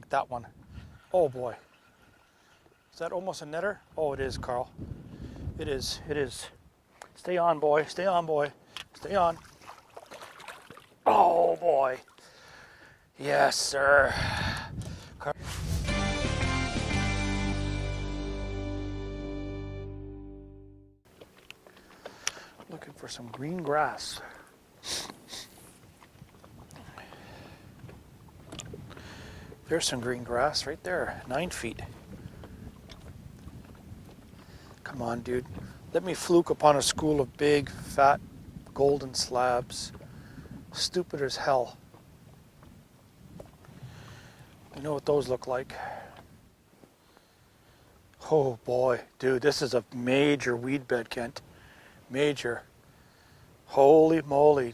like that one. Oh boy. Is that almost a netter? Oh, it is, Carl. It is, it is. Stay on, boy, stay on, boy. Stay on. Oh boy. Yes, sir. Looking for some green grass. There's some green grass right there, 9 feet. Come on, dude. Let me fluke upon a school of big, fat, golden slabs. Stupid as hell. You know what those look like. Oh boy, dude, this is a major weed bed, Kent. Major. Holy moly.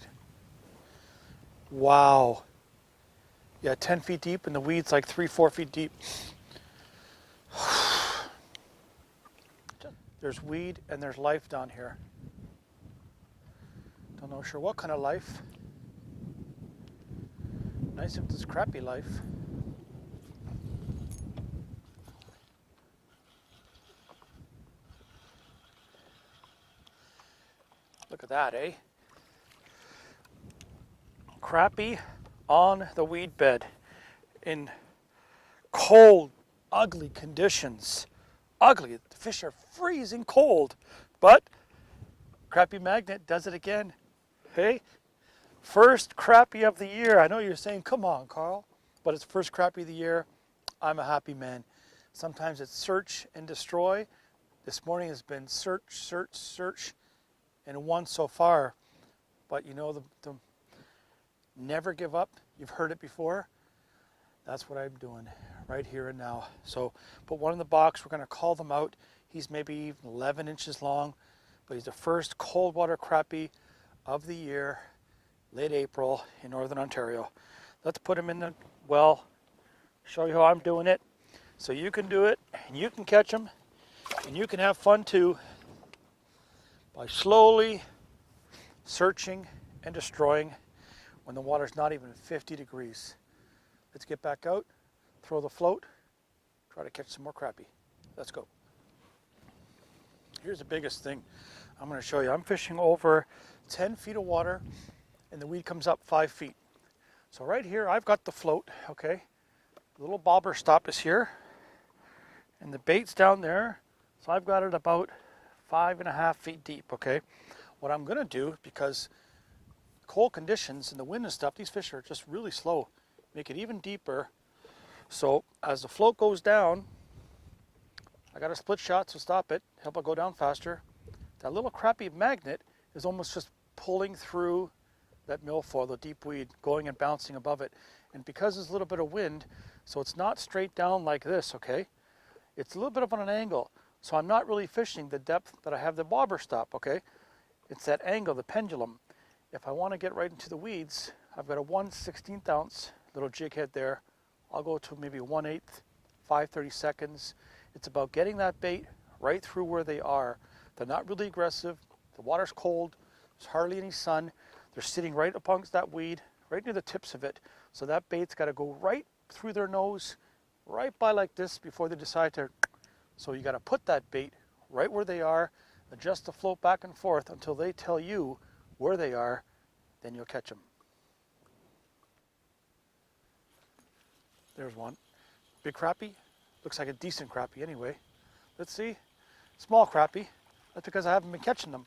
Wow. Yeah, 10 feet deep, and the weed's like 3-4 feet deep. There's weed and there's life down here. Don't know sure what kind of life. Nice if it's crappie life. Look at that, eh? Crappie on the weed bed in cold, ugly conditions. Ugly. The fish are freezing cold. But Crappie Magnet does it again. Hey? First crappie of the year. I know you're saying, come on, Carl. But it's first crappie of the year. I'm a happy man. Sometimes it's search and destroy. This morning has been search, search, search, and one so far. But you know, the never give up. You've heard it before. That's what I'm doing right here and now. So put one in the box. We're going to call them out. He's maybe 11 inches long, but he's the first cold water crappie of the year, late April in Northern Ontario. Let's put him in the well, show you how I'm doing it. So you can do it, and you can catch them, and you can have fun too by slowly searching and destroying when the water's not even 50 degrees. Let's get back out, throw the float, try to catch some more crappie. Let's go. Here's the biggest thing I'm going to show you. I'm fishing over 10 feet of water, and the weed comes up 5 feet. So right here, I've got the float, okay? The little bobber stop is here, and the bait's down there. So I've got it about 5.5 feet deep, okay? What I'm going to do, because cold conditions and the wind and stuff, these fish are just really slow. Make it even deeper. So as the float goes down, I got a split shot to stop it, help it go down faster. That little crappie magnet is almost just pulling through that milfoil, the deep weed, going and bouncing above it. And because there's a little bit of wind, so it's not straight down like this, okay? It's a little bit up on an angle. So I'm not really fishing the depth that I have the bobber stop, okay? It's that angle, the pendulum. If I want to get right into the weeds, I've got a 1/16 ounce little jig head there. I'll go to maybe 1/8, 5/32. It's about getting that bait right through where they are. They're not really aggressive. The water's cold. There's hardly any sun. They're sitting right amongst that weed, right near the tips of it. So that bait's got to go right through their nose, right by like this before they decide to. So you got to put that bait right where they are, adjust the float back and forth until they tell you where they are, then you'll catch them. There's one. Big crappie. Looks like a decent crappie anyway. Let's see. Small crappie. That's because I haven't been catching them.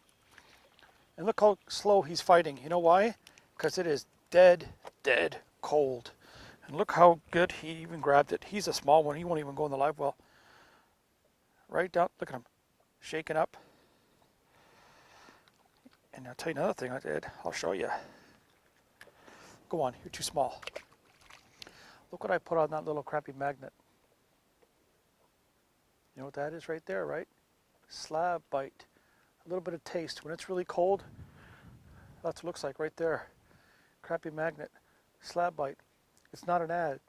And look how slow he's fighting. You know why? Because it is dead, dead cold. And look how good he even grabbed it. He's a small one. He won't even go in the live well. Right down. Look at him. Shaking up. And I'll tell you another thing I did. I'll show you. Go on. You're too small. Look what I put on that little crappie magnet. You know what that is right there, right? Slab bite. A little bit of taste. When it's really cold, that's what it looks like right there. Crappie magnet. Slab bite. It's not an ad.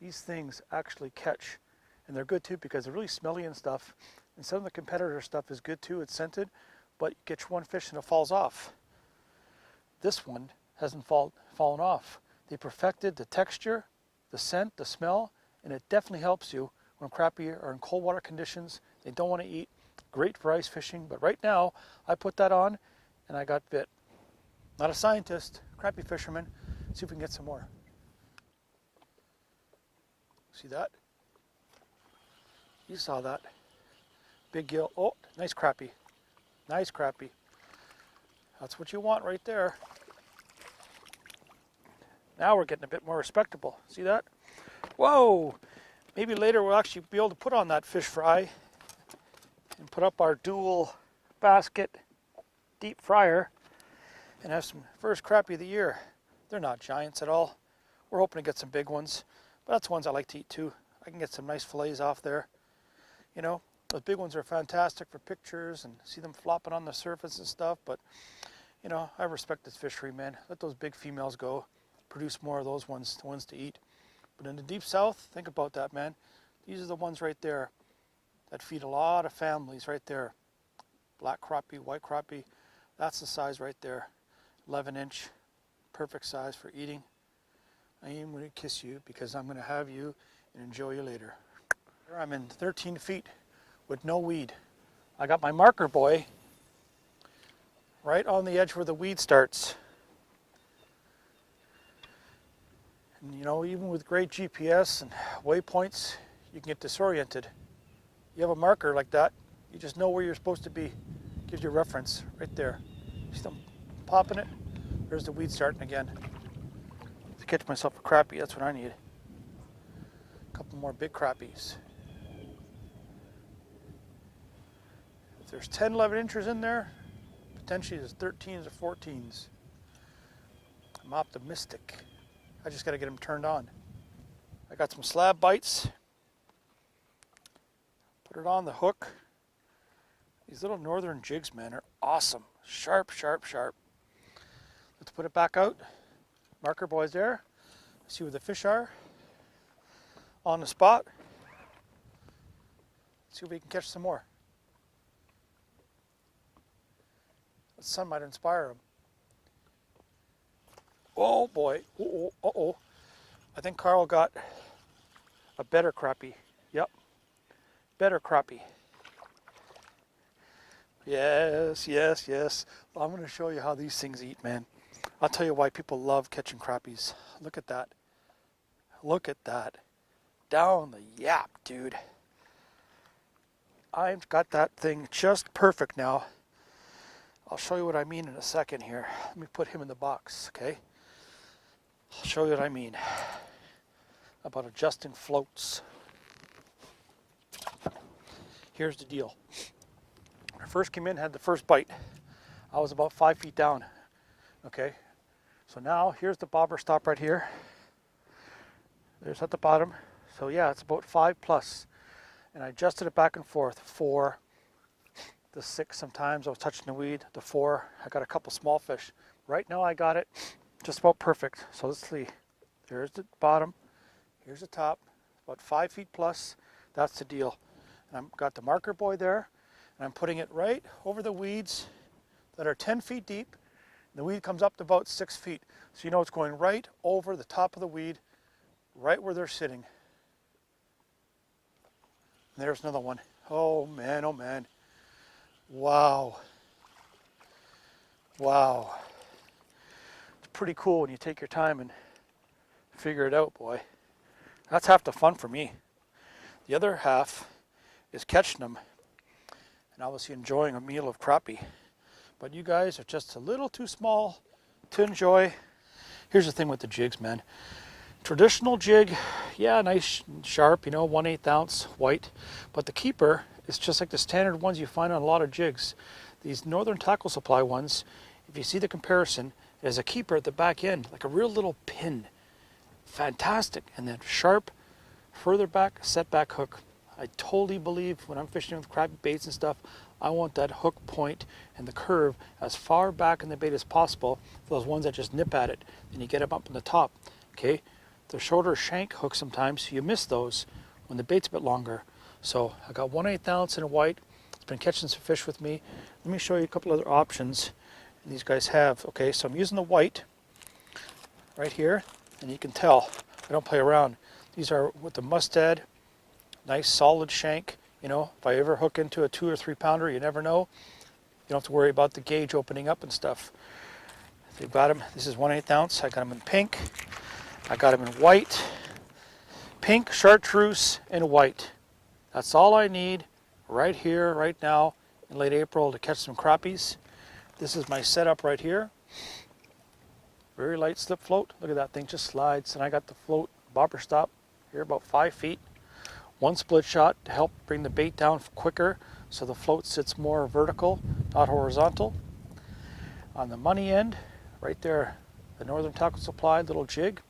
These things actually catch. And they're good too because they're really smelly and stuff. And some of the competitor stuff is good too. It's scented. But you get one fish and it falls off. This one hasn't fallen off. They perfected the texture, the scent, the smell, and it definitely helps you when crappie are in cold water conditions. They don't want to eat. Great for ice fishing, but right now I put that on and I got bit. Not a scientist, crappie fisherman. See if we can get some more. See that? You saw that. Big gill. Oh, nice crappie. Nice crappie. That's what you want right there. Now we're getting a bit more respectable. See that? Whoa! Maybe later we'll actually be able to put on that fish fry and put up our dual basket deep fryer and have some first crappie of the year. They're not giants at all. We're hoping to get some big ones, but that's ones I like to eat too. I can get some nice fillets off there. You know, those big ones are fantastic for pictures and see them flopping on the surface and stuff, but you know, I respect this fishery, man. Let those big females go. Produce more of those ones, the ones to eat. But in the deep south, think about that, man. These are the ones right there that feed a lot of families right there. Black crappie, white crappie, that's the size right there. 11-inch, perfect size for eating. I am going to kiss you because I'm going to have you and enjoy you later. Here I'm in 13 feet with no weed. I got my marker buoy right on the edge where the weed starts. And you know, even with great GPS and waypoints, you can get disoriented. You have a marker like that, you just know where you're supposed to be. Gives you a reference right there. See them popping it? There's the weed starting again. To catch myself a crappie, that's what I need. A couple more big crappies. If there's 10, 11 inches in there, potentially there's 13s or 14s. I'm optimistic. I just got to get them turned on. I got some slab bites. Put it on the hook. These little northern jigs, man, are awesome. Sharp, sharp, sharp. Let's put it back out. Marker buoy's there. See where the fish are. On the spot. See if we can catch some more. The sun might inspire them. Oh boy. Uh-oh. Uh-oh. I think Karl got a better crappie. Yep. Better crappie. Yes, yes, yes. Well, I'm going to show you how these things eat, man. I'll tell you why people love catching crappies. Look at that. Look at that. Down the yap, dude. I've got that thing just perfect now. I'll show you what I mean in a second here. Let me put him in the box, okay? I'll show you what I mean about adjusting floats. Here's the deal. When I first came in, had the first bite. I was about 5 feet down, okay? So now, here's the bobber stop right here. There's at the bottom. So yeah, it's about 5 plus. And I adjusted it back and forth. 4, the 6 sometimes. I was touching the weed. The 4, I got a couple small fish. Right now I got it just about perfect. So let's see. There's the bottom. Here's the top. About 5 feet plus. That's the deal. And I've got the marker buoy there. And I'm putting it right over the weeds that are 10 feet deep. And the weed comes up to about 6 feet. So you know it's going right over the top of the weed, right where they're sitting. And there's another one. Oh man, oh man. Wow. Wow. It's pretty cool when you take your time and figure it out, boy. That's half the fun for me. The other half is catching them and obviously enjoying a meal of crappie. But you guys are just a little too small to enjoy. Here's the thing with the jigs, man. Traditional jig, yeah, nice sharp, you know, 1/8 ounce white. But the keeper is just like the standard ones you find on a lot of jigs. These Northern Tackle Supply ones, if you see the comparison, it has a keeper at the back end, like a real little pin. Fantastic. And then sharp, further back, setback hook. I totally believe when I'm fishing with crappie baits and stuff, I want that hook point and the curve as far back in the bait as possible for those ones that just nip at it. Then you get them up on the top. Okay, the shorter shank hook sometimes, so you miss those when the bait's a bit longer. So I got 1/8 ounce in a white. It's been catching some fish with me. Let me show you a couple other options these guys have. Okay, so I'm using the white right here, and you can tell I don't play around. These are with the mustad, nice solid shank. You know, if I ever hook into a 2 or 3 pounder, you never know. You don't have to worry about the gauge opening up and stuff. They've got them, this is 1/8 ounce. I got them in pink. I got them in white, pink, chartreuse, and white. That's all I need right here, right now, in late April to catch some crappies. This is my setup right here. Very light slip float. Look at that thing, just slides. And I got the float bobber stop here about 5 feet. One split shot to help bring the bait down quicker so the float sits more vertical, not horizontal. On the money end, right there, the Northern Tackle Supply little jig,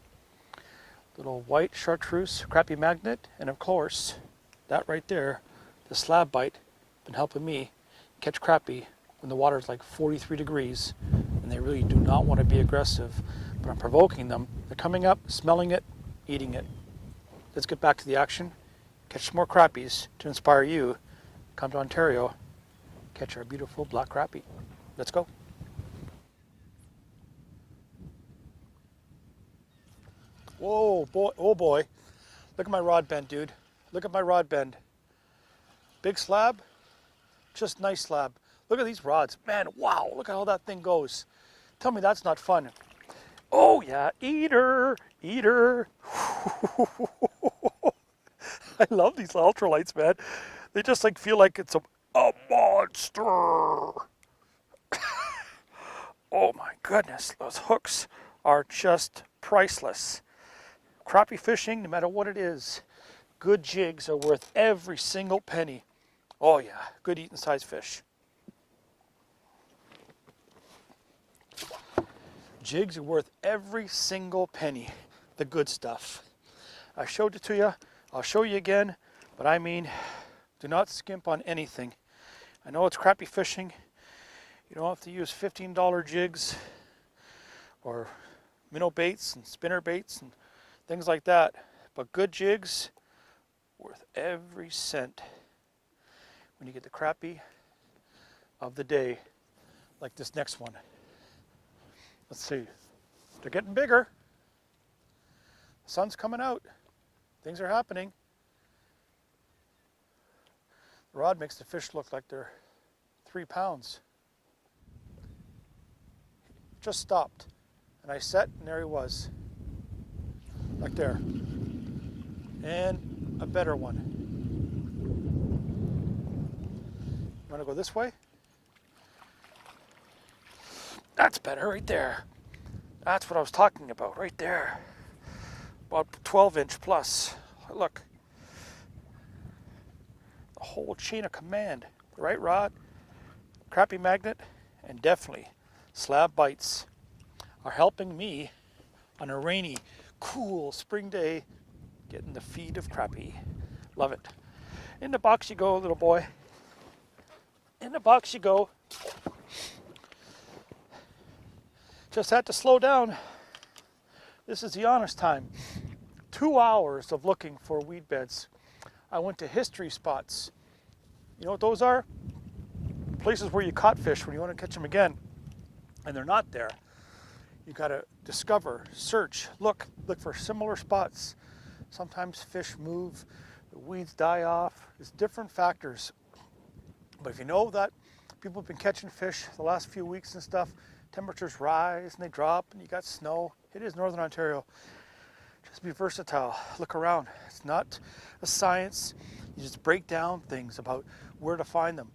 little white chartreuse crappie magnet, and of course, that right there, the slab bite, been helping me catch crappie when the water is like 43 degrees and they really do not want to be aggressive, but I'm provoking them. They're coming up, smelling it, eating it. Let's get back to the action. Catch some more crappies to inspire you. Come to Ontario, catch our beautiful black crappie. Let's go. Whoa, boy, oh boy. Look at my rod bend, dude. Look at my rod bend. Big slab, just nice slab. Look at these rods. Man, wow, look at how that thing goes. Tell me that's not fun. Oh yeah, eater, eater. I love these ultralights, man. They just like feel like it's a monster. Oh my goodness, those hooks are just priceless. Crappie fishing, no matter what it is, good jigs are worth every single penny. Oh yeah, good eating size fish. Jigs are worth every single penny, the good stuff. I showed it to you, I'll show you again, but I mean, do not skimp on anything. I know it's crappie fishing. You don't have to use $15 jigs or minnow baits and spinner baits and things like that, but good jigs, worth every cent when you get the crappie of the day, like this next one. Let's see, they're getting bigger. The sun's coming out, things are happening. The rod makes the fish look like they're 3 pounds. Just stopped, and I set, and there he was. Like there. And a better one. You want to go this way? That's better right there. That's what I was talking about right there. About 12-inch plus. Look. The whole chain of command. The right rod, crappie magnet, and definitely slab bites are helping me on a rainy, cool spring day, getting the feed of crappie. Love it. In the box you go, little boy. In the box you go. Just had to slow down. This is the honest time. 2 hours of looking for weed beds. I went to history spots. You know what those are? Places where you caught fish when you want to catch them again. And they're not there. You got to discover, search, look for similar spots. Sometimes fish move, the weeds die off. There's different factors. But if you know that people have been catching fish the last few weeks and stuff, temperatures rise and they drop and you got snow. It is Northern Ontario. Just be versatile. Look around. It's not a science. You just break down things about where to find them.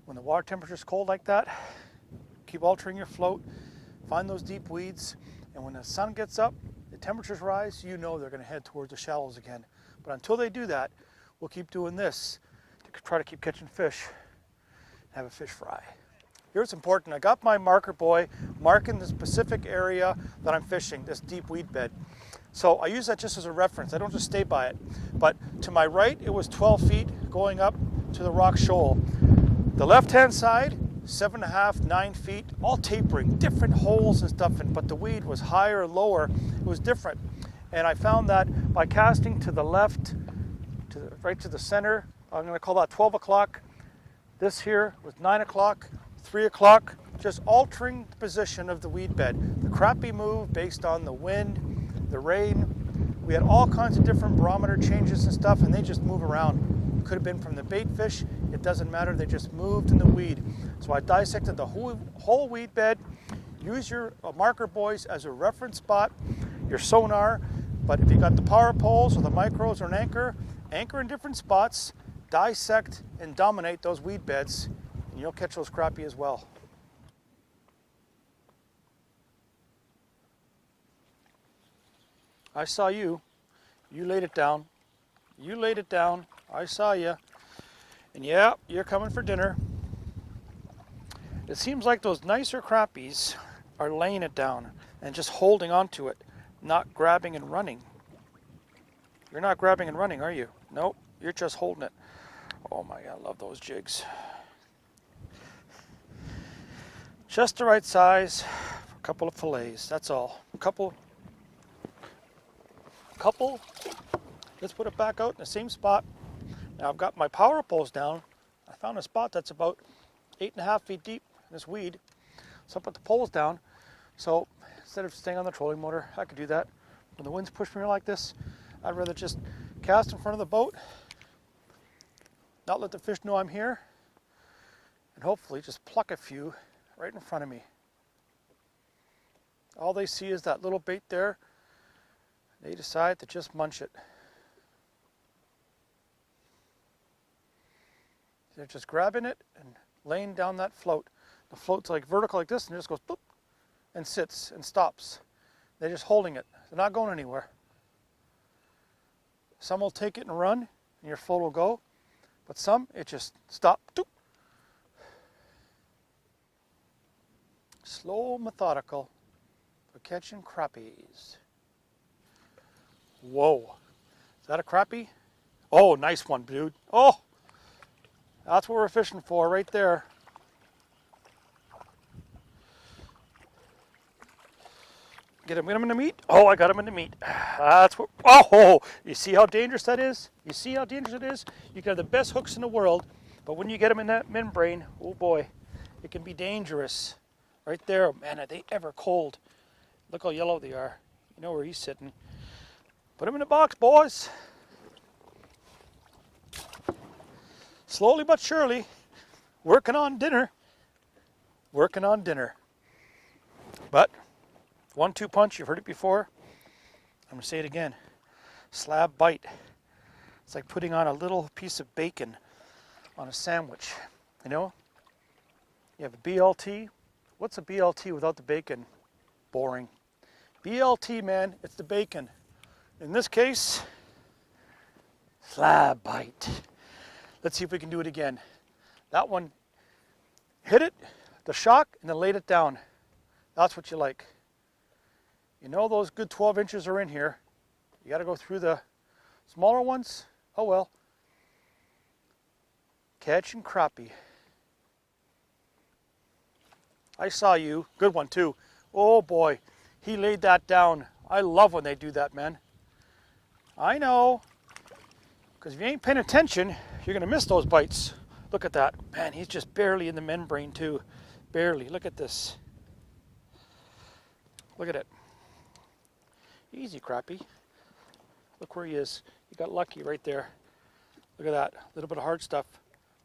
When the water temperature is cold like that, keep altering your float. Find those deep weeds, and when the sun gets up, the temperatures rise, you know they're going to head towards the shallows again. But until they do that, we'll keep doing this to try to keep catching fish and have a fish fry. Here's important. I got my marker buoy marking the specific area that I'm fishing, this deep weed bed. So I use that just as a reference. I don't just stay by it. But to my right, it was 12 feet going up to the rock shoal. The left-hand side, 7.5, 9 feet, all tapering, different holes and stuff, but the weed was higher or lower, it was different. And I found that by casting to the left, right to the center, I'm going to call that 12 o'clock. This here was 9 o'clock, 3 o'clock, just altering the position of the weed bed. The crappie move based on the wind, the rain. We had all kinds of different barometer changes and stuff, and they just move around. It could have been from the bait fish. It doesn't matter. They just moved in the weed. So I dissected the whole weed bed. Use your marker buoys as a reference spot, your sonar. But if you got the power poles or the micros or an anchor in different spots, dissect and dominate those weed beds, and you'll catch those crappie as well. I saw you. You laid it down. You laid it down. I saw you. And yeah, you're coming for dinner. It seems like those nicer crappies are laying it down and just holding on to it, not grabbing and running. You're not grabbing and running, are you? Nope, you're just holding it. Oh my God, I love those jigs. Just the right size for a couple of fillets, that's all. Couple. Let's put it back out in the same spot. Now I've got my power poles down. I found a spot that's about 8.5 feet deep in this weed. So I put the poles down. So instead of staying on the trolling motor, I could do that. When the winds push me like this, I'd rather just cast in front of the boat, not let the fish know I'm here, and hopefully just pluck a few right in front of me. All they see is that little bait there. They decide to just munch it. They're just grabbing it and laying down that float. The float's like vertical like this, and it just goes boop and sits and stops. They're just holding it. They're not going anywhere. Some will take it and run, and your float will go. But some, it just stop. Doop. Slow, methodical for catching crappies. Whoa, is that a crappie? Oh, nice one, dude. Oh, that's what we're fishing for right there. Get him in the meat? Oh, I got him in the meat. That's what, oh, you see how dangerous that is? You see how dangerous it is? You can have the best hooks in the world, but when you get them in that membrane, oh boy, it can be dangerous. Right there, man, are they ever cold? Look how yellow they are. You know where he's sitting. Put him in the box, boys. Slowly but surely, working on dinner. Working on dinner. But 1-2 punch, you've heard it before. I'm going to say it again. Slab bite. It's like putting on a little piece of bacon on a sandwich. You know? You have a BLT. What's a BLT without the bacon? Boring. BLT, man, it's the bacon. In this case, slab bite. Let's see if we can do it again. That one hit it, the shock, and then laid it down. That's what you like. You know those good 12 inches are in here. You got to go through the smaller ones. Oh well. Catching crappie. I saw you. Good one too. Oh boy, he laid that down. I love when they do that, man. I know, because if you ain't paying attention, you're going to miss those bites. Look at that. Man, he's just barely in the membrane too. Barely. Look at this. Look at it. Easy, crappie. Look where he is. You got lucky right there. Look at that. A little bit of hard stuff.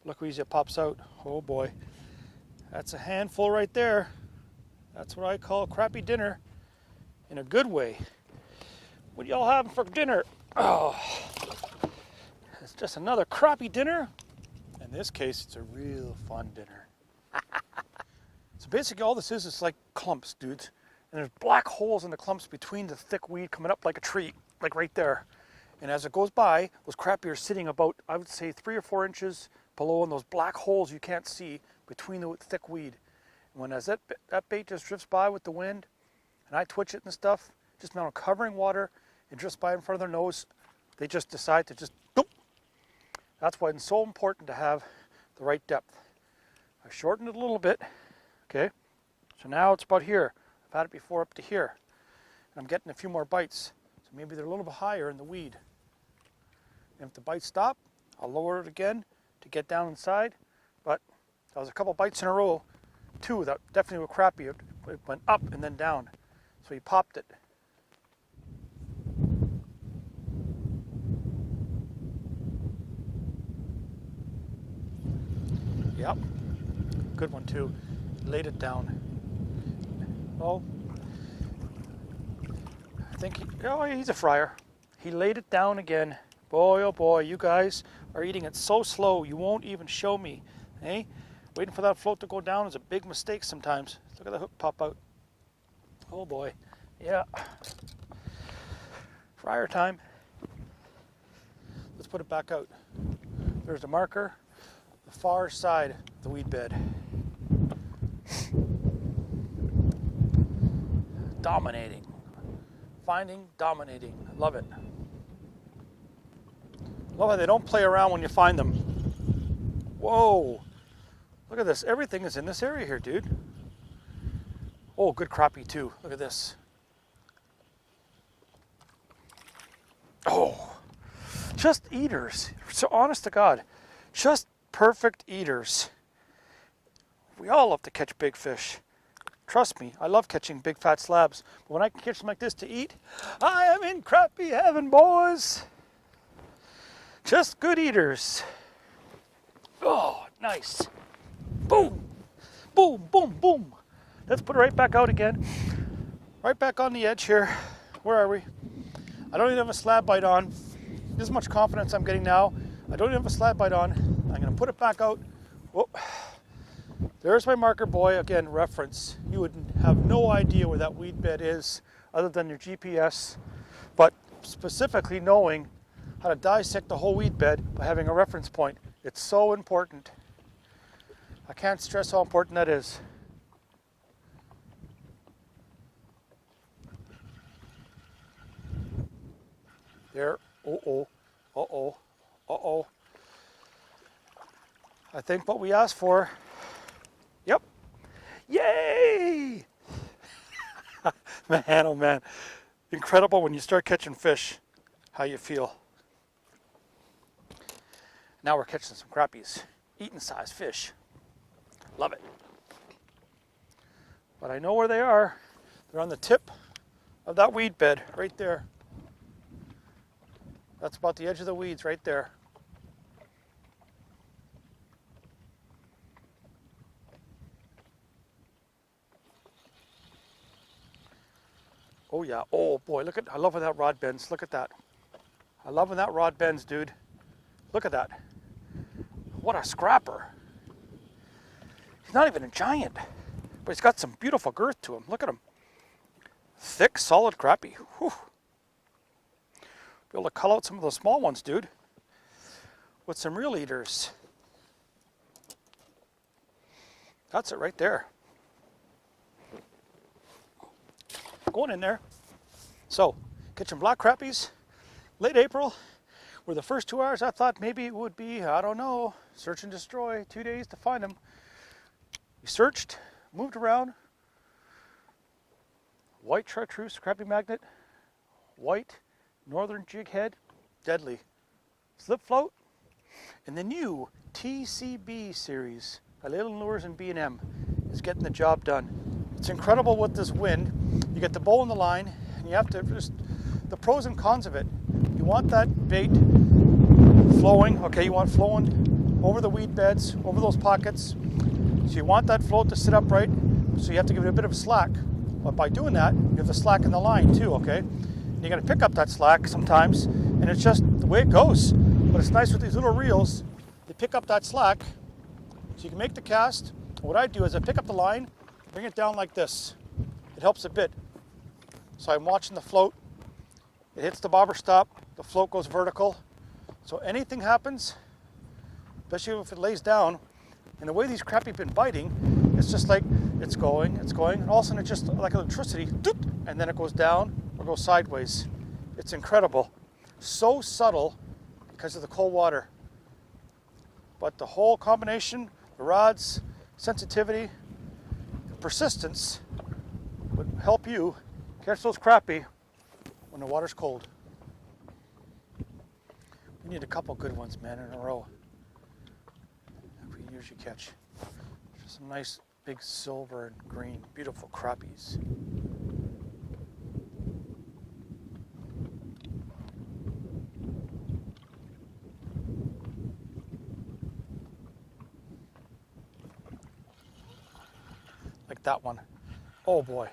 Look how easy it pops out. Oh boy. That's a handful right there. That's what I call crappie dinner in a good way. What y'all having for dinner? Oh, it's just another crappie dinner. In this case, it's a real fun dinner. So basically all this is like clumps, dudes. And there's black holes in the clumps between the thick weed coming up like a tree, like right there. And as it goes by, those crappie are sitting about, I would say, 3 or 4 inches below in those black holes you can't see between the thick weed. And when as that bait just drifts by with the wind, and I twitch it and stuff, just now covering water, it drifts by in front of their nose, they just decide to just boop. That's why it's so important to have the right depth. I shortened it a little bit, okay? So now it's about here. I've had it before up to here. And I'm getting a few more bites. So maybe they're a little bit higher in the weed. And if the bites stop, I'll lower it again to get down inside. But that was a couple bites in a row. 2 that definitely were crappie. It went up and then down. So he popped it. Yep. Good one too. Laid it down. Oh. I think he's a fryer. He laid it down again. Boy, oh boy, you guys are eating it so slow you won't even show me. Hey? Waiting for that float to go down is a big mistake sometimes. Look at the hook pop out. Oh boy. Yeah. Fryer time. Let's put it back out. There's the marker, the far side of the weed bed. Dominating. Finding, dominating. I love it. Love how they don't play around when you find them. Whoa. Look at this. Everything is in this area here, dude. Oh, good crappie too. Look at this. Oh. Just eaters. So honest to God. Just perfect eaters. We all love to catch big fish. Trust me, I love catching big fat slabs. But when I can catch them like this to eat, I am in crappie heaven, boys. Just good eaters. Oh, nice. Boom. Boom, boom, boom. Let's put it right back out again. Right back on the edge here. Where are we? I don't even have a slab bite on. This much confidence I'm getting now. I don't even have a slab bite on. I'm going to put it back out. Whoa. There's my marker buoy. Again, reference. You would have no idea where that weed bed is other than your GPS. But specifically knowing how to dissect the whole weed bed by having a reference point. It's so important. I can't stress how important that is. There. Uh-oh. Uh-oh. Uh-oh. I think what we asked for. Yep. Yay! Man, oh man. Incredible when you start catching fish, how you feel. Now we're catching some crappies. Eating size fish. Love it. But I know where they are. They're on the tip of that weed bed right there. That's about the edge of the weeds right there. Oh yeah, oh boy, look at, I love when that rod bends, look at that. I love when that rod bends, dude. Look at that. What a scrapper. He's not even a giant, but he's got some beautiful girth to him. Look at him. Thick, solid crappie. Whew. Be able to cull out some of those small ones, dude. With some real eaters. That's it right there. Going in there. So, catching black crappies, late April, were the first 2 hours I thought maybe it would be, I don't know, search and destroy, 2 days to find them. We searched, moved around, white chartreuse crappie magnet, white northern jig head, deadly, slip float, and the new TCB series, Kalonka Lures and B&M, is getting the job done. It's incredible with this wind. You get the bow in the line, and you have to just, the pros and cons of it. You want that bait flowing, okay, you want flowing over the weed beds, over those pockets. So you want that float to sit upright, so you have to give it a bit of slack. But by doing that, you have the slack in the line too, okay? And you gotta pick up that slack sometimes, and it's just the way it goes. But it's nice with these little reels, they pick up that slack, so you can make the cast. What I do is I pick up the line, bring it down like this. It helps a bit. So I'm watching the float. It hits the bobber stop. The float goes vertical. So anything happens, especially if it lays down, and the way these crappie have been biting, it's just like it's going, and all of a sudden it's just like electricity, and then it goes down or goes sideways. It's incredible. So subtle because of the cold water. But the whole combination, the rods, sensitivity, the persistence, would help you catch those crappie when the water's cold. We need a couple good ones, man, in a row. That we usually catch. Just some nice big silver and green, beautiful crappies. that one. Oh boy.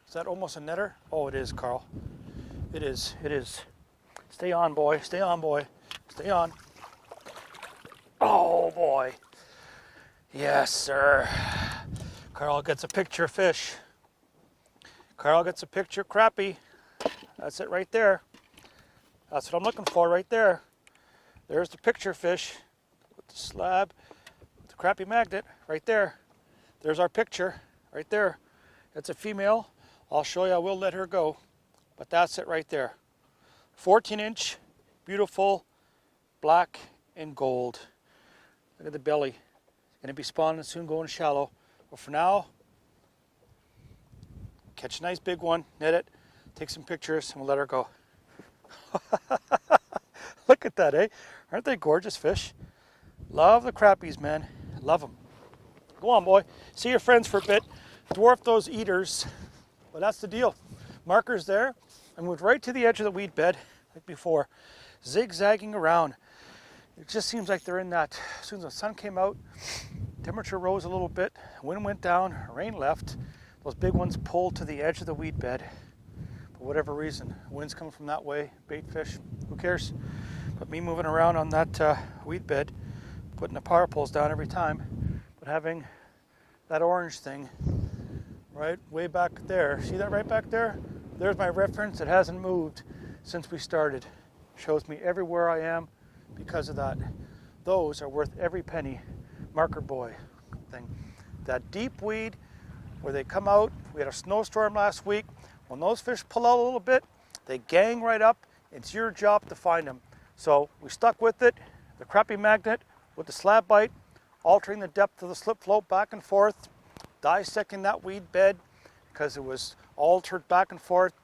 Is that almost a netter? Oh, it is, Carl. It is, it is. Stay on, boy, stay on, boy. Stay on. Oh boy. Yes, sir. Carl gets a picture fish. Carl gets a picture crappie. That's it right there. That's what I'm looking for right there. There's the picture fish with the slab, with the crappie magnet right there. There's our picture right there. It's a female. I'll show you, I will let her go. But that's it right there. 14-inch, beautiful, black and gold. Look at the belly. Going to be spawning soon, going shallow. But for now, catch a nice big one, net it, take some pictures, and we'll let her go. Look at that, eh? Aren't they gorgeous fish? Love the crappies, man. Love them. Go on, boy. See your friends for a bit. Dwarf those eaters. But that's the deal. Markers there. I moved right to the edge of the weed bed, like before, zigzagging around. It just seems like they're in that. As soon as the sun came out, temperature rose a little bit, wind went down, rain left. Those big ones pulled to the edge of the weed bed. For whatever reason, wind's coming from that way, bait fish, who cares? But me moving around on that weed bed, putting the power poles down every time, but having that orange thing right way back there. See that right back there? There's my reference. It hasn't moved since we started. Shows me everywhere I am because of that. Those are worth every penny. Marker boy thing. That deep weed where they come out. We had a snowstorm last week. When those fish pull out a little bit, they gang right up. It's your job to find them. So we stuck with it. The crappie magnet with the slab bite, altering the depth of the slip float back and forth, dissecting that weed bed because it was altered back and forth.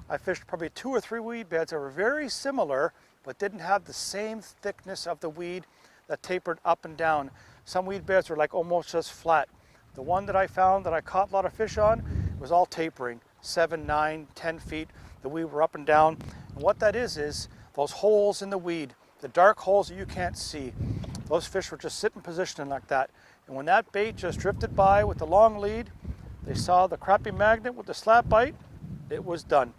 I fished probably 2 or 3 weed beds that were very similar but didn't have the same thickness of the weed that tapered up and down. Some weed beds were like almost just flat. The one that I found that I caught a lot of fish on was all tapering, 7, 9, 10 feet. The weed were up and down. And what that is those holes in the weed, the dark holes that you can't see. Those fish were just sitting positioning like that. And when that bait just drifted by with the long lead, they saw the crappie magnet with the slab bite, it was done.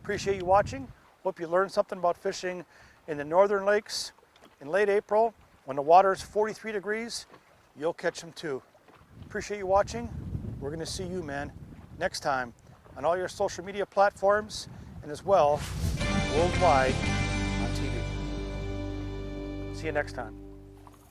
Appreciate you watching. Hope you learned something about fishing in the northern lakes in late April. When the water is 43 degrees, you'll catch them too. Appreciate you watching. We're going to see you, man, next time on all your social media platforms and as well worldwide on TV. See you next time.